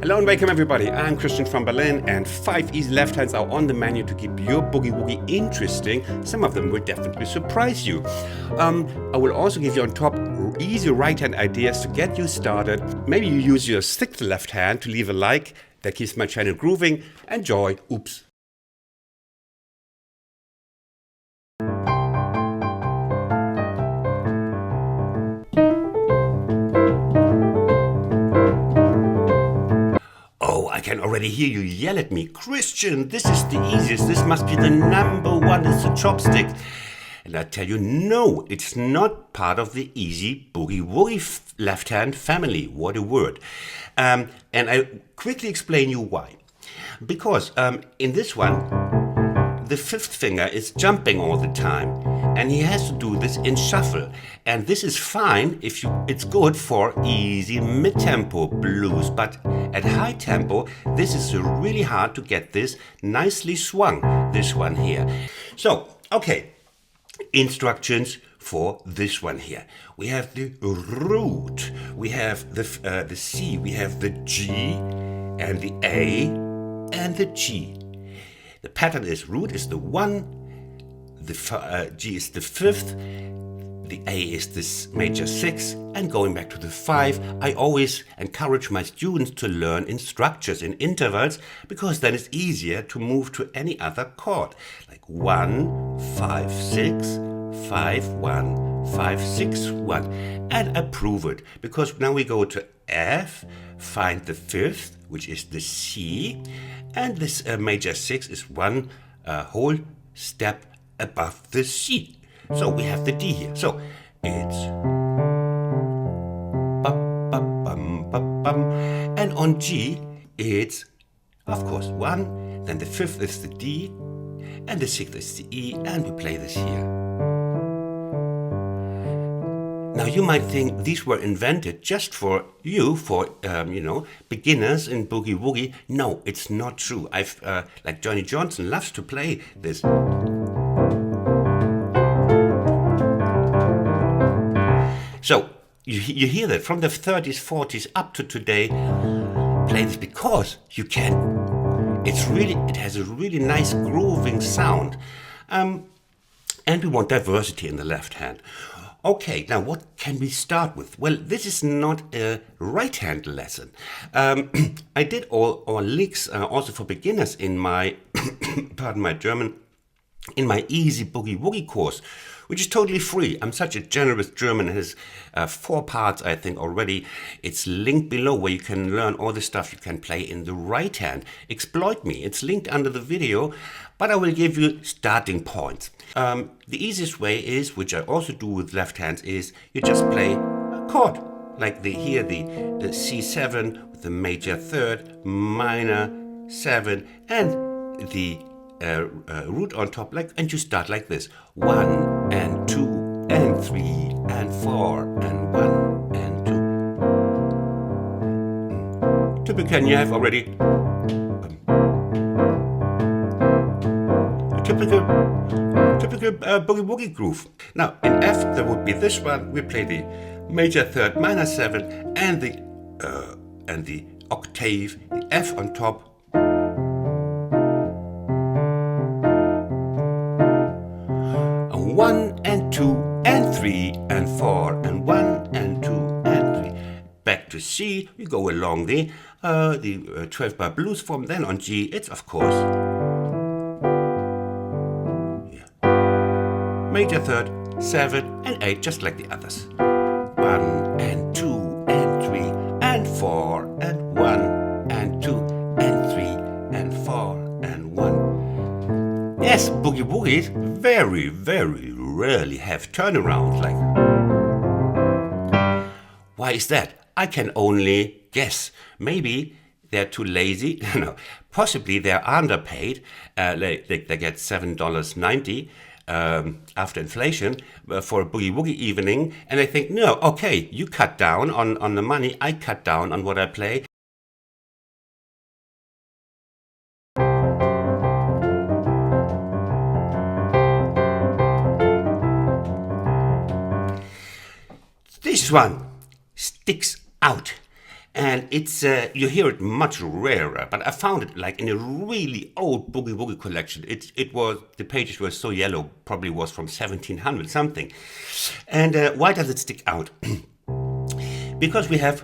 Hello and welcome everybody, I'm Christian from Berlin and 5 easy left hands are on the menu to keep your boogie woogie interesting. Some of them will definitely surprise you. I will also give you on top easy right hand ideas to get you started. Maybe you use your sixth left hand to leave a like, that keeps my channel grooving. Enjoy, oops. I can already hear you yell at me, Christian, this is the easiest, this must be the number one, it's the chopstick. And I tell you, no, it's not part of the easy boogie woogie left hand family. What a word. And I quickly explain you why. Because in this one, the fifth finger is jumping all the time, and he has to do this in shuffle. And this is fine if it's good for easy mid-tempo blues, but at high tempo, this is really hard to get this nicely swung, this one here. So, okay, instructions for this one here. We have the root, we have the C, we have the G, and the A, and the G. The pattern is root is the 1, the G is the 5th, the A is this major 6, and going back to the 5, I always encourage my students to learn in structures, in intervals, because then it's easier to move to any other chord, like 1, 5, 6, 5, 1, 5, 6, 1, and approve it, because now we go to F, find the 5th, which is the C, and this major 6 is one whole step above the C. So we have the D here. So it's bum, bum, bum, bum, bum. And on G it's of course 1, then the 5th is the D, and the 6th is the E, and we play this here. Now you might think these were invented just for you, for beginners in boogie woogie. No, it's not true. Like Johnny Johnson loves to play this. So you hear that from the 30s, 40s up to today. Play this because you can. It has a really nice grooving sound, and we want diversity in the left hand. Okay, now what can we start with? Well, this is not a right-hand lesson. I did all licks also for beginners in my, pardon my German, in my easy boogie woogie course, which is totally free. I'm such a generous German. It has 4 parts, I think, already. It's linked below where you can learn all the stuff you can play in the right hand. Exploit me. It's linked under the video, but I will give you starting points. The easiest way is, which I also do with left hands, is you just play a chord. Like the C7 with the major 3rd, minor 7, and the root on top, and you start like this: 1 and 2 and 3 and 4 and 1 and 2. Typically, you have already a typical boogie woogie groove. Now in F there would be this one. We play the major 3rd, minor 7, and the octave, the F on top. 1 and 2 and 3 and 4 and 1 and 2 and 3. Back to C, we go along the 12-bar blues form. Then on G, it's of course major 3rd, 7 and 8, just like the others. 1 and 2 and 3 and 4 and 1 and 2 and 3 and 4 and 1. Yes, boogie woogies very, very rarely have turnarounds like. Why is that? I can only guess. Maybe they're too lazy. No, possibly they're underpaid. They get $7.90 after inflation for a boogie woogie evening, and I think, no, okay, you cut down on the money, I cut down on what I play. This one sticks out. And it's you hear it much rarer, but I found it like in a really old Boogie Woogie collection. It was, the pages were so yellow, probably was from 1700 something. And why does it stick out? Because we have,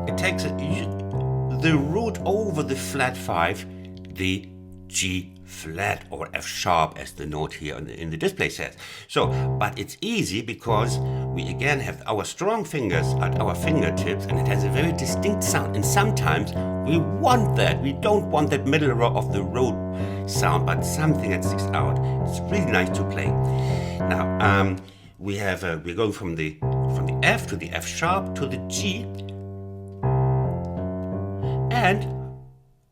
it takes the root over the flat 5, the G flat or F sharp, as the note here in the display says. So, but it's easy because we again have our strong fingers at our fingertips, and it has a very distinct sound. And sometimes we want that. We don't want that middle of the road sound, but something that sticks out. It's really nice to play. Now, we're going from the F to the F sharp to the G, and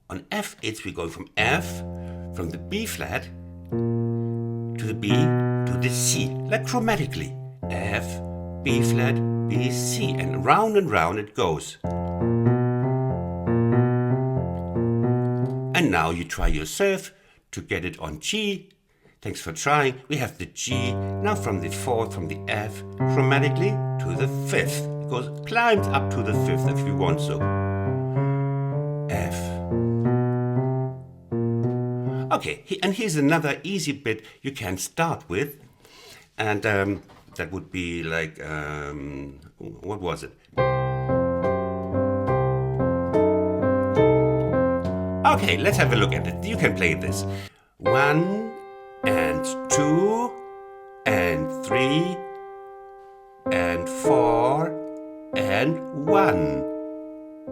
on F we're going from F, from the B flat to the B to the C, like chromatically. F, B flat, B, C, and round it goes. And now you try yourself to get it on G. Thanks for trying. We have the G, now from the 4th, from the F, chromatically to the 5th. It goes, climbs up to the 5th if you want so. F. Okay, and here's another easy bit you can start with, and that would be like, what was it? Okay, let's have a look at it. You can play this. 1 and 2 and 3 and 4 and 1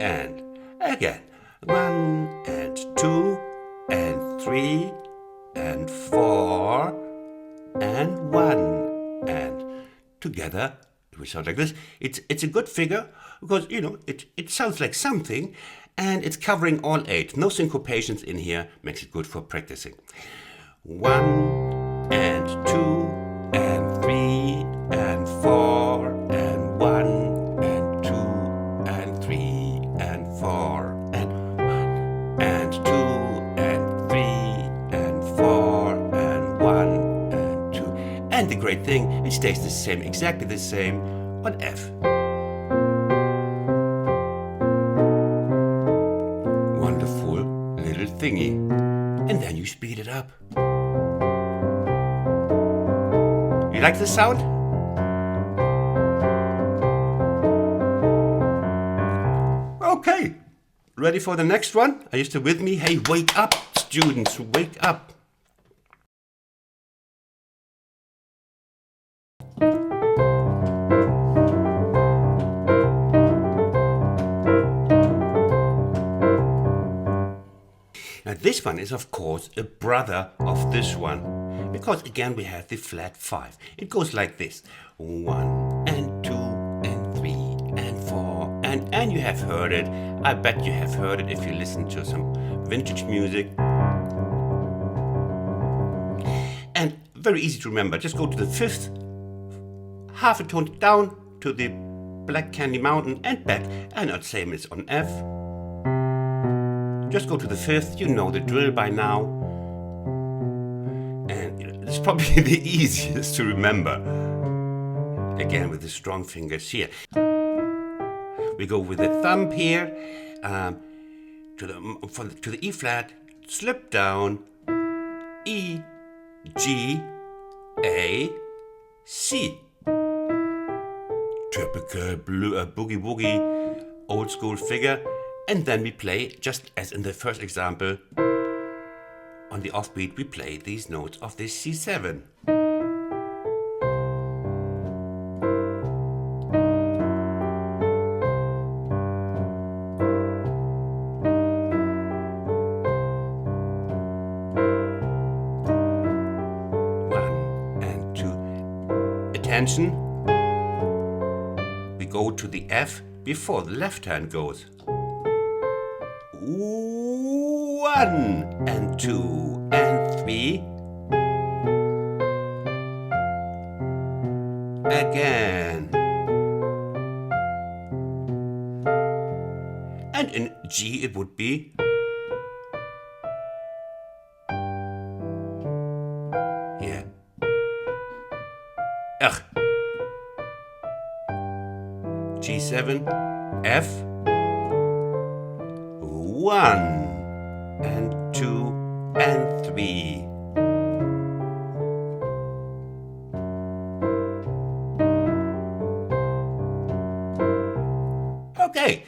and again. 1 and 2 and 3 and 4 and 1 and together we sound like this. It's a good figure because it sounds like something, and it's covering all 8. No syncopations in here, makes it good for practicing. 1 and 2 and 3 and 4 and 1 and 2 and 3 and 4 and 1 and 2 and 3 and 4 and 1 and 2. And the great thing, it stays the same, exactly the same on F. Wonderful little thingy. And then you speed it up. You like the sound? Okay, ready for the next one? Are you still with me? Hey, wake up, students, wake up. Now this one is of course a brother of this one, because again we have the flat 5. It goes like this: 1 and 2 and 3 and 4 and you have heard it. I bet you have heard it if you listen to some vintage music. And very easy to remember. Just go to the 5th, half a tone down to the Black Candy Mountain and back, and the same is on F. Just go to the 5th, you know the drill by now. And it's probably the easiest to remember. Again with the strong fingers here. We go with the thumb here to the E flat, slip down, E, G, A, C. Typical boogie woogie old school figure. And then we play, just as in the first example, on the offbeat we play these notes of this C7. Attention, we go to the F before the left hand goes. 1 and 2 and 3. Again. And in G it would be here. G7, F, 1 and 2 and 3. Okay.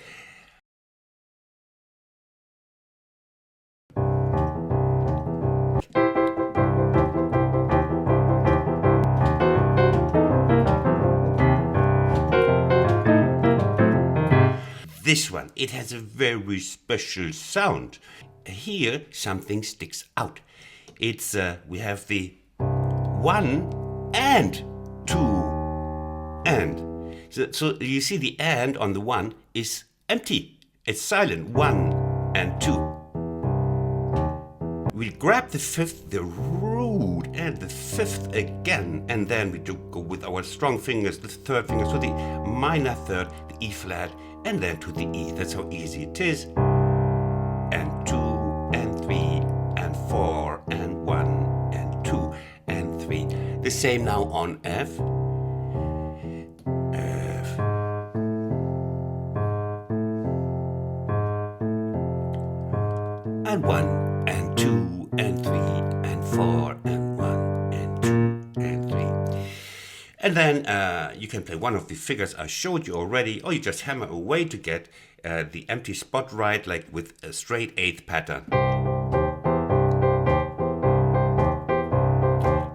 This one, it has a very special sound. Here, something sticks out. It's, we have the 1 and 2 and. So you see the and on the 1 is empty. It's silent. 1 and 2. We grab the 5th, the root, and the 5th again, and then we do go with our strong fingers, the 3rd finger, so the minor 3rd, the E flat, and then to the E. That's how easy it is. And 2 and 3 and 4 and 1 and 2 and 3. The same now on F. F. And 1 and 2 and 3 and 4 and 1 and 2 and 3. And then you can play one of the figures I showed you already, or you just hammer away to get the empty spot right, like with a straight 8th pattern.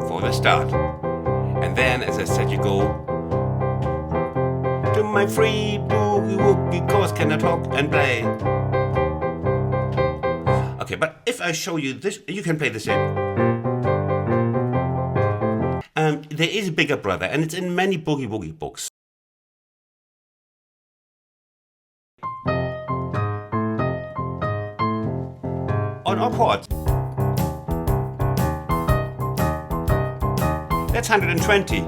For the start. And then, as I said, you go to my free boogie woogie, cause can I talk and play? Okay, but if I show you this, you can play the same. There is a bigger brother, and it's in many boogie woogie books. On our chords. That's 120.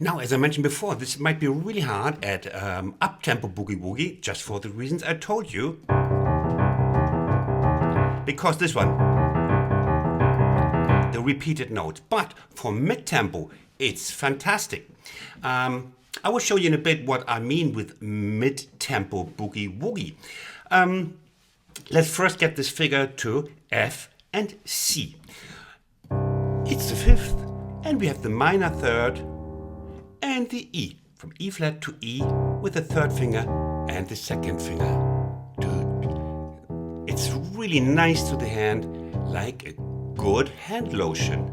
Now, as I mentioned before, this might be really hard at up-tempo boogie woogie, just for the reasons I told you. Because this one, the repeated notes. But for mid-tempo, it's fantastic. I will show you in a bit what I mean with mid-tempo boogie woogie. Let's first get this figure to F and C. It's the 5th, and we have the minor 3rd and the E, from E flat to E with the 3rd finger and the 2nd finger. It's really nice to the hand, like a good hand lotion.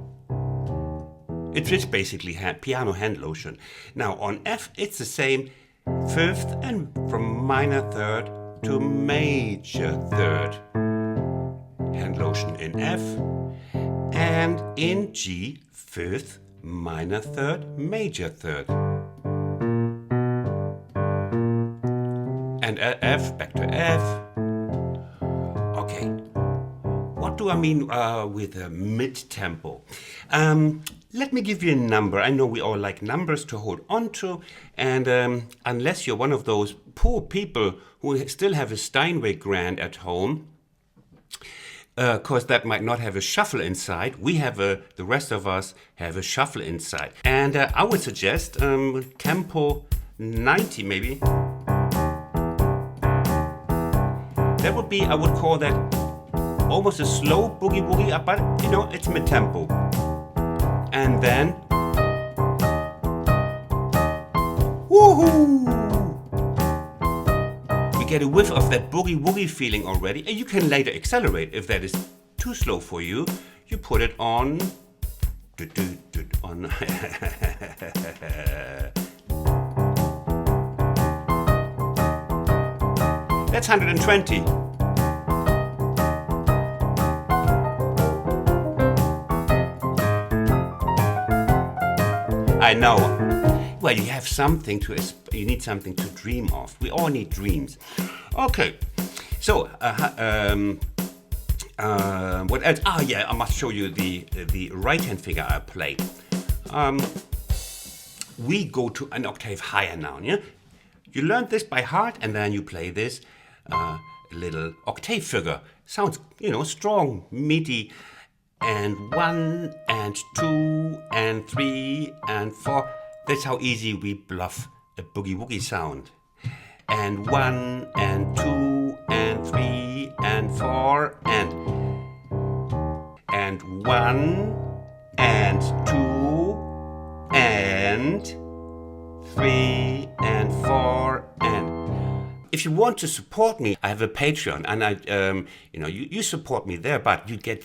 It is basically piano hand lotion. Now on F, it's the same, 5th and from minor 3rd to major 3rd. Hand lotion in F, and in G, 5th, minor 3rd, major 3rd. And F, back to F. Okay, what do I mean with a mid-tempo? Let me give you a number. I know we all like numbers to hold on to, and unless you're one of those poor people who still have a Steinway grand at home, because that might not have a shuffle inside, we have the rest of us have a shuffle inside. And I would suggest tempo 90 maybe. That would be, I would call that almost a slow boogie woogie, but you know, it's mid-tempo. And then, woohoo! We get a whiff of that boogie woogie feeling already, and you can later accelerate. If that is too slow for you, you put it on. That's 120. I know. Well, you have something to, you need something to dream of. We all need dreams. Okay. So, what else? Ah, yeah, I must show you the right-hand figure I played. We go to an octave higher now, yeah? You learned this by heart, and then you play this little octave figure. Sounds, you know, strong, meaty. And 1 and 2 and 3 and 4. That's how easy we bluff a boogie woogie sound. And 1 and 2 and 3 and 4 and 1 and 2 and 3 and 4 and. If you want to support me, I have a Patreon, and you support me there, but you get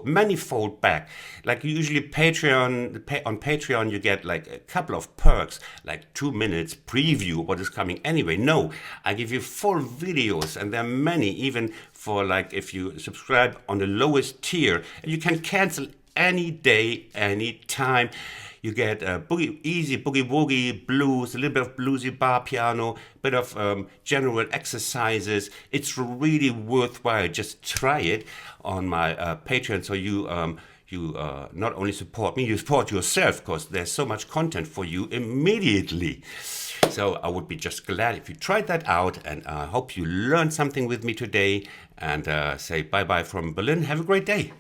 manifold back. Like usually on Patreon, you get like a couple of perks, like 2 minutes preview what is coming anyway. No, I give you full videos, and there are many, even for like if you subscribe on the lowest tier, and you can cancel any day, any time. You get easy boogie woogie, blues, a little bit of bluesy bar piano, a bit of general exercises. It's really worthwhile. Just try it on my Patreon, so you not only support me, you support yourself, because there's so much content for you immediately. So I would be just glad if you tried that out, and I hope you learned something with me today. And say bye-bye from Berlin. Have a great day.